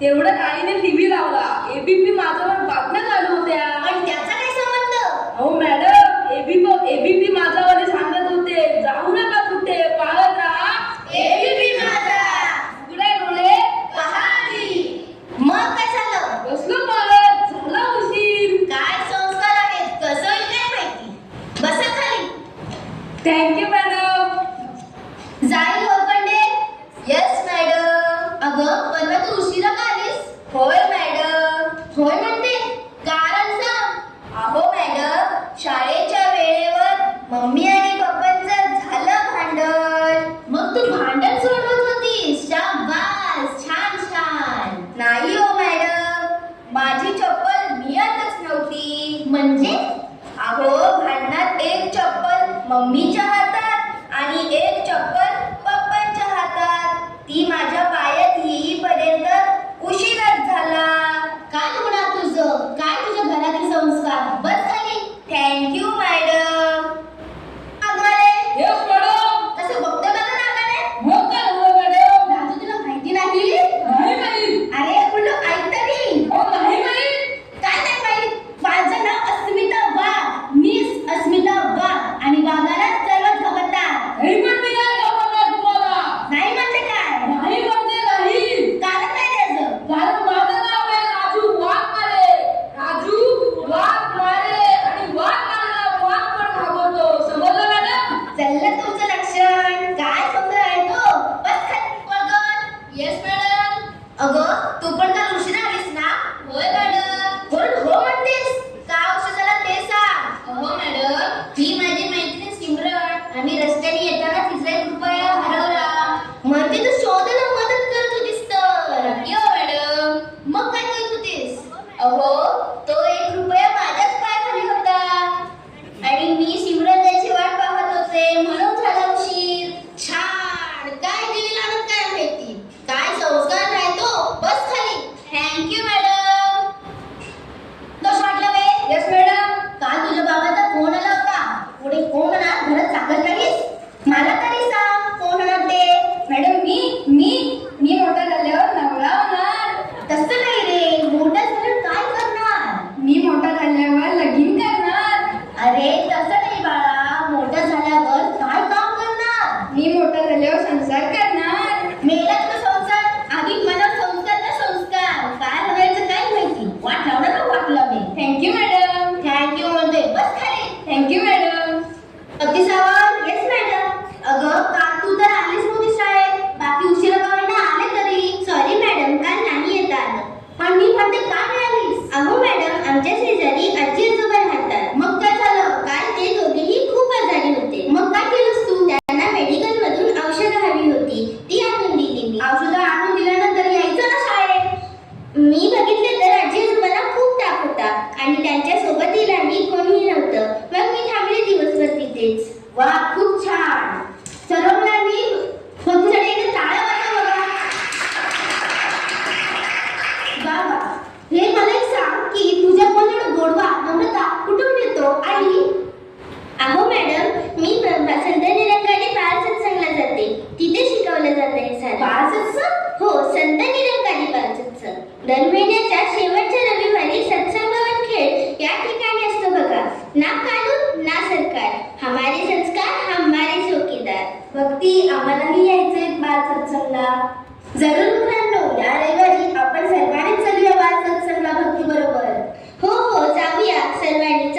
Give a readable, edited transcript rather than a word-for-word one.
तेवढं आईने टीव्ही लावला, एबीपी माझ्यावर बातम्या चालू होत्या. पण त्याचा काय संबंध? अहो मॅडम, एबीपी माझ्यावाले सांगत होते, जाऊ नका कुठे, पाहत राहा एबीपी माझा. उघडे डोळे पहा आधी. मग काय झालं? बसलो पाहत, झाला उशीर. काय संस्कार आहेत, कसं होईल काय माहिती. बसा खाली. Thank you madam. जाईल होरपंडे. Yes madam. अगं परवा तू उशिरा का आलीस? होय मॅडम. होय म्हणते, कारण सांग. अहो मॅडम, शाळेच्या वेळेवर मम्मी आणि पप्पांचं झालं भांडण. मग तू भांडण सोडवत होतीस? शाबास, छान छान. नाही हो मॅडम, माझी चप्पल मिळतच नव्हती. म्हणजे? अहो भांडणात एक चप्पल मम्मीच्या हातात आणि एक चप्पल पप्पांच्या हातात. ती माझ्या पायात येईपर्यंत उशीरच झाला. काय होणार तुझं? काय तुझ्या घरातील संस्कार? बस खाली. Thank you madam. अगवाले येस मॅडम. कसं बघतोय बघा नाकाने. मग काय झालं मॅडम? राजू तुला माहिती नाही? नाही माहीत. अरे बोललो ऐक तरी. अहो नाही माहीत. काय नाही माहित? माझं नाव अस्मिता वाघ. मिस अस्मिता वाघ आणि वाघाला सर्व जमतात. नाही म्हणते काय गावाला तुम्हाला? नाही म्हणजे काय? नाही म्हणते नाही. कारण काय त्याचं? कारण माझं नाव आहे राजू वाघमारे. राजू वाघमारे आणि वाघमारेला वाघ पण घाबरतो. समजलं मॅडम? चाललं तुमचं लक्षण. काय समजा आहे तो? बस खाली पळगण. Yes madam. अगं तू पण काल उशिरा आलीस ना? होय मॅडम. हो म्हणतेस? का उशीर झाला ते सांग. हो मॅडम, ही माझी मैत्रीण सिमरन आणि रस्त्याने येताना तिचा 1 रुपया हरवला. म्हणते तू शोधायला मदत करत होतीस तर. हो मॅडम. मग काय करत होतीस? अहो तो 1 रुपया माझ्याच पायाखाली होता आणि मी सिमरन त्याची वाट पाहत होते, म्हणून झाला उशीर. छान. काय दिली लावून काय माहिती. काय संस्कार नाही तो. बस खाली. Thank you madam. दोष वाटलं बे? Yes madam. काल तुझ्या बाबाचा फोन आला होता. पुढे कोण होणार घरात साखर नाहीस? मला तरी सांग कोण होणार ते. मॅडम मी मोठा झाल्यावर नवरा होणार. तसं नाही रे, मोठा झाल्यावर काय करणार? मी मोठा झाल्यावर लगीन करणार. अरे तसं नाही बाळा, मोठा झाल्यावर काय काम करणार? मी मोठा झाल्यावर संसार करणार. मेला तुझा संसार. आधी मला संस्कार ना संस्कार. काय हवायचं काय माहिती. वाट लावणार का वाट लावणे. Thank you madam. थँक्यू म्हणते. बस खाली. Thank you madam. अगदी सावध. Yes madam. अगं काल तू तर आलीच नव्हती शाळेत. बाकी उशिरा का होईना आले तरी. सॉरी मॅडम, काल नाही येता आलं. पण मी म्हणते का नाही आलीस? अहो मॅडम, आमच्या शेजारी आजी आजोबा राहतात. मग काय झालं? काल ते दोघेही खूप आजारी होते. मग काय केलंस तू? त्यांना मेडिकल मधून औषधं हवी होती, ती आणून दिली मी. औषधं आणून दिल्यानंतर यायचं ना शाळेत. मी बघितले तर आजी आजोबांना खूप ताप होता आणि त्यांच्या सोबतीलाही कोणीही नव्हतं. मग मी थांबले दिवसभर तिथेच. वा, खूप छान. सर्व मुलांनी स्वतःसाठी एक टाळ्या वाजवा बघा. बाबा, हे मला एक सांग की तुझ्या कोणाला गोडवा नम्रता कुठून येतो? आणि अहो मॅडम, मी संत निरंकारी बाल सत्संगला जाते. तिथे शिकवलं जातं हे सारं. बाल सत्संग? हो, संत निरंकारी बाल सत्संग. दर महिन्याच्या शेवटच्या रविवारी सत्संग भवन खेळ या ठिकाणी असतो बघा. ना कानून ना सरकार, हमारे संस्कार हमारे चौकीदार. भक्ती आम्हालाही यायचंय बाल सत्संगला. जरूर मुलांनो, या रविवारी आपण सर्वांनी चलूया बाल सत्संगला भक्ती बरोबर. हो जाऊया सर्वांनी.